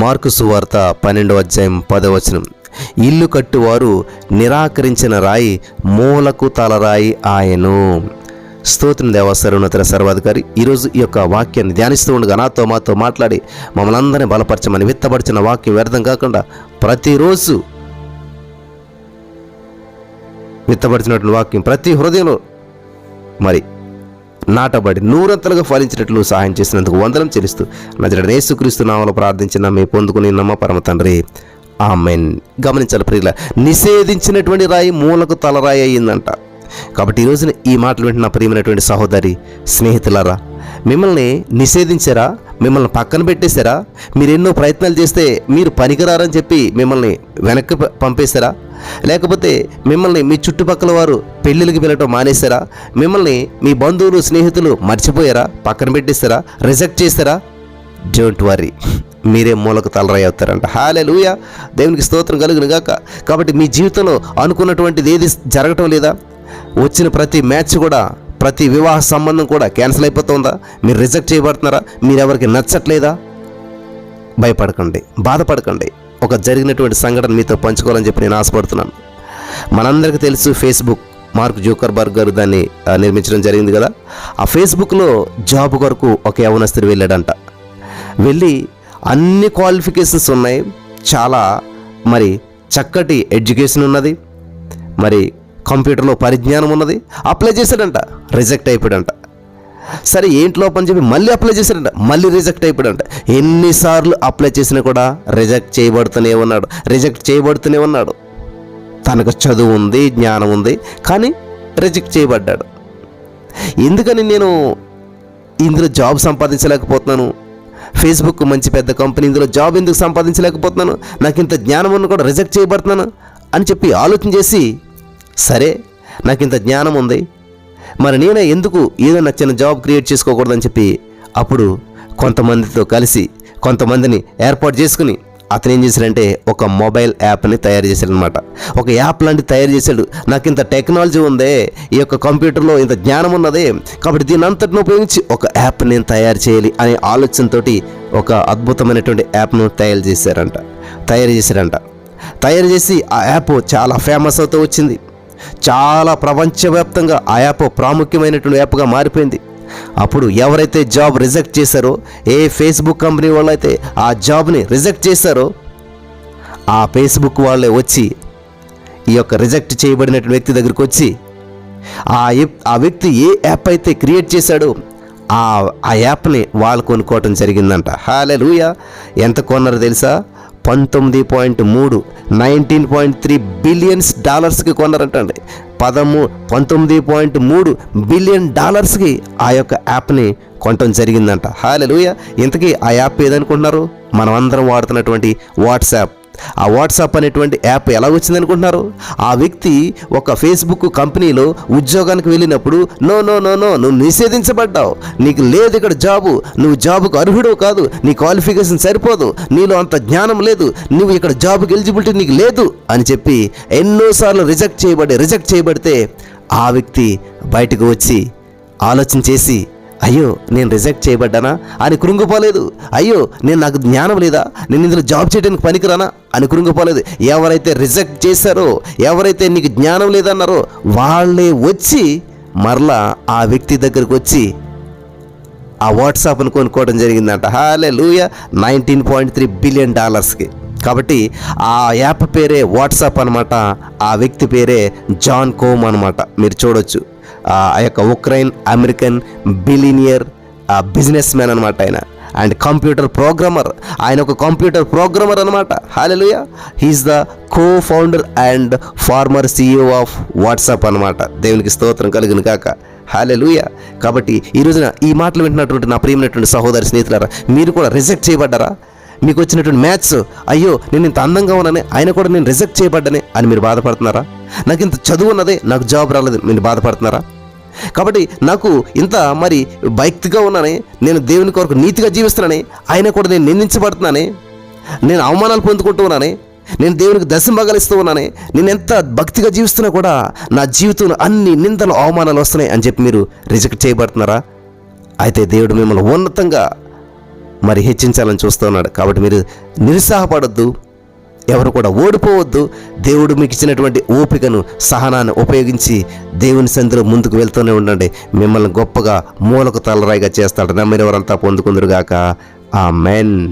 Mark సువార్త 12వ అధ్యాయం 10వ వచనం. ఇల్లు కట్టువారు నిరాకరించిన రాయి మూలకు తలరాయి ఆయను. స్తోత్రం దేవా సర్వోన్నత సర్వాధికారి. ఈరోజు ఈ యొక్క వాక్యాన్ని ధ్యానిస్తూ ఉండగా మాతో మాట్లాడి మమ్మల్ని అందరినీ బలపరచమని, విత్తపరిచిన వాక్యం వ్యర్థం కాకుండా ప్రతిరోజు విత్తపరిచినటువంటి వాక్యం ప్రతి హృదయంలో మరి నాటబడి నూరంతలుగా ఫలించినట్లు సహాయం చేసినందుకు వందనం చెల్లిస్తూ నజరేయుడైన యేసుక్రీస్తు నామములో ప్రార్థించిన మీ పొందుకుని నమ్మ పరమ తండ్రి, ఆమేన్. గమనించాలి ప్రియుల, నిషేధించినటువంటి రాయి మూలకు తలరాయి అయ్యిందంట. కాబట్టి ఈ రోజున ఈ మాటలు వింటున్న ప్రియమైనటువంటి సహోదరి స్నేహితులారా, మిమ్మల్ని నిషేధించారా? మిమ్మల్ని పక్కన పెట్టేశారా? మీరు ఎన్నో ప్రయత్నాలు చేస్తే మీరు పనికిరారని చెప్పి మిమ్మల్ని వెనక్కి పంపేశారా? లేకపోతే మిమ్మల్ని మీ చుట్టుపక్కల వారు పెళ్ళిళ్ళకి వెళ్ళటం మానేశారా? మిమ్మల్ని మీ బంధువులు స్నేహితులు మర్చిపోయారా? పక్కన పెట్టేశారా? రిజెక్ట్ చేశారా? డోంట్ వరీ, మీరే మూలకు తలరాయి అవుతారంట. హల్లెలూయా, దేవునికి స్తోత్రం కలుగును గాక. కాబట్టి మీ జీవితంలో అనుకున్నటువంటిది ఏది జరగటం లేదా? వచ్చిన ప్రతి మ్యాచ్ కూడా, ప్రతి వివాహ సంబంధం కూడా క్యాన్సిల్ అయిపోతుందా? మీరు రిజెక్ట్ చేయబడుతున్నారా? మీరెవరికి నచ్చట్లేదా? భయపడకండి, బాధపడకండి. ఒక జరిగినటువంటి సంఘటన మీతో పంచుకోవాలని చెప్పి నేను ఆశపడుతున్నాను. మనందరికీ తెలుసు, ఫేస్బుక్ మార్క్ జూకర్బర్గ్ గారు దాన్ని నిర్మించడం జరిగింది కదా. ఆ ఫేస్బుక్లో జాబ్ కొరకు ఒక యవనస్తుడు వెళ్ళాడంట. వెళ్ళి అన్ని క్వాలిఫికేషన్స్ ఉన్నాయి, చాలా మరి చక్కటి ఎడ్యుకేషన్ ఉన్నది, మరి కంప్యూటర్లో పరిజ్ఞానం ఉన్నది. అప్లై చేశాడంట, రిజెక్ట్ అయిపోయాడంట. సరే ఏంట్లో పని చెప్పి మళ్ళీ అప్లై చేశాడంట, మళ్ళీ రిజెక్ట్ అయిపోయాడంట. ఎన్నిసార్లు అప్లై చేసినా కూడా రిజెక్ట్ చేయబడుతూనే ఉన్నాడు. తనకు చదువు ఉంది, జ్ఞానం ఉంది, కానీ రిజెక్ట్ చేయబడ్డాడు. ఎందుకని నేను ఇందులో జాబ్ సంపాదించలేకపోతున్నాను? ఫేస్బుక్ మంచి పెద్ద కంపెనీ, ఇందులో జాబ్ ఎందుకు సంపాదించలేకపోతున్నాను? నాకు ఇంత జ్ఞానం ఉన్న కూడా రిజెక్ట్ చేయబడుతున్నాను అని చెప్పి ఆలోచన చేసి, సరే నాకు ఇంత జ్ఞానం ఉంది, మరి నేనే ఎందుకు ఏదైనా చిన్న జాబ్ క్రియేట్ చేసుకోకూడదని చెప్పి అప్పుడు కొంతమందితో కలిసి కొంతమందిని ఏర్పాటు చేసుకుని అతను ఏం చేశాడంటే ఒక మొబైల్ యాప్ని తయారు చేశాడనమాట. ఒక యాప్ లాంటి తయారు చేశాడు. నాకు ఇంత టెక్నాలజీ ఉందే, ఈ యొక్క కంప్యూటర్లో ఇంత జ్ఞానం ఉన్నదే, కాబట్టి దీని అంతటిని ఉపయోగించి ఒక యాప్ నేను తయారు చేయాలి అనే ఆలోచనతోటి ఒక అద్భుతమైనటువంటి యాప్ను తయారు చేసి ఆ యాప్ చాలా ఫేమస్ అవుతూ వచ్చింది. చాలా ప్రపంచవ్యాప్తంగా ఆ యాప్ ప్రాముఖ్యమైనటువంటి యాప్గా మారిపోయింది. అప్పుడు ఎవరైతే జాబ్ రిజెక్ట్ చేశారో, ఏ ఫేస్బుక్ కంపెనీ వాళ్ళు అయితే ఆ జాబ్ని రిజెక్ట్ చేశారో, ఆ ఫేస్బుక్ వాళ్ళే వచ్చి ఈ యొక్క రిజెక్ట్ చేయబడినటువంటి వ్యక్తి దగ్గరికి వచ్చి ఆ వ్యక్తి ఏ యాప్ అయితే క్రియేట్ చేశాడో ఆ యాప్ని వాళ్ళు కొనుక్కోవటం జరిగిందంట. హల్లెలూయా. ఎంత కొన్నారో తెలుసా? 19.3 బిలియన్స్ డాలర్స్కి కొన్నారంటండి. 19.3 బిలియన్ డాలర్స్కి ఆ యొక్క యాప్ని కొనటం జరిగిందంట. హల్లెలూయా. ఇంతకీ ఆ యాప్ ఏదనుకుంటున్నారు? మనం అందరం వాడుతున్నటువంటి వాట్సాప్. ఆ వాట్సాప్ అనేటువంటి యాప్ ఎలా వచ్చిందనుకుంటున్నారు? ఆ వ్యక్తి ఒక ఫేస్బుక్ కంపెనీలో ఉద్యోగానికి వెళ్ళినప్పుడు నో నువ్వు నిషేధించబడ్డావు, నీకు లేదు ఇక్కడ జాబు, నువ్వు జాబుకు అర్హుడు కాదు, నీ క్వాలిఫికేషన్ సరిపోదు, నీలో అంత జ్ఞానం లేదు, నువ్వు ఇక్కడ జాబుకి ఎలిజిబిలిటీ నీకు లేదు అని చెప్పి ఎన్నోసార్లు రిజెక్ట్ చేయబడితే ఆ వ్యక్తి బయటకు వచ్చి ఆలోచన చేసి, అయ్యో నేను రిజెక్ట్ చేయబడ్డానా అని కృంగిపోలేదు. అయ్యో నాకు జ్ఞానం లేదా, నేను ఇందులో జాబ్ చేయడానికి పనికిరానా అని కృంగిపోలేదు. ఎవరైతే రిజెక్ట్ చేశారో, ఎవరైతే నీకు జ్ఞానం లేదన్నారో వాళ్ళే వచ్చి మరలా ఆ వ్యక్తి దగ్గరకు వచ్చి ఆ వాట్సాప్ను కొనుక్కోవడం జరిగిందంట. హల్లెలూయా. 19.3 బిలియన్ డాలర్స్కి. కాబట్టి ఆ యాప్ పేరే వాట్సాప్ అనమాట. ఆ వ్యక్తి పేరే జాన్ కోమ్ అనమాట. మీరు చూడొచ్చు. ఆ యొక్క Ukraine American billionaire business man అనమాట ఆయన. And computer programmer. ఆయన ఒక కంప్యూటర్ ప్రోగ్రామర్ అనమాట. Hallelujah. He is the cofounder and former CEO of WhatsApp అనమాట. దేవునికి స్తోత్రం కలుగును కాక. హల్లెలూయా. కాబట్టి ఈ రోజున ఈ మాటలు వింటున్నటువంటి నా ప్రియమైనటువంటి సహోదరి స్నేహితులారా, మీరు కూడా రిజెక్ట్ చేయబడ్డారా? మీకు వచ్చినటువంటి మ్యాథ్స్, అయ్యో నేను ఇంత అందంగా ఉన్నానే, ఆయన కూడా నేను రిజెక్ట్ చేయబడ్డానే అని మీరు బాధపడుతున్నారా? నాకు ఇంత చదువు ఉన్నదే, నాకు జాబ్ రాలేదు, మీరు బాధపడుతున్నారా? కాబట్టి నాకు ఇంత మరి భక్తిగా ఉన్నానే, నేను దేవుని కొరకు నీతిగా జీవిస్తున్నానే, ఆయన కూడా నేను నిందించబడుతున్నానే, నేను అవమానాలు పొందుకుంటూ ఉన్నానే, నేను దేవునికి దశంభాగాలు ఇస్తూ ఉన్నానే, నేను ఎంత భక్తిగా జీవిస్తున్నా కూడా నా జీవితంలో అన్ని నిందలు అవమానాలు వస్తున్నాయి అని చెప్పి మీరు రిజెక్ట్ చేయబడుతున్నారా? అయితే దేవుడు మిమ్మల్ని ఉన్నతంగా మరి హెచ్చించాలని చూస్తున్నాడు. కాబట్టి మీరు నిరుత్సాహపడొద్దు, ఎవరు కూడా ఓడిపోవద్దు. దేవుడు మీకు ఇచ్చినటువంటి ఓపికను, సహనాన్ని ఉపయోగించి దేవుని సన్నిధిలో ముందుకు వెళ్తూనే ఉండండి. మిమ్మల్ని గొప్పగా మూలకు తలరాయిగా చేస్తాడు. నమ్మిన వారంతా పొందుకుందురుగాక. ఆమేన్.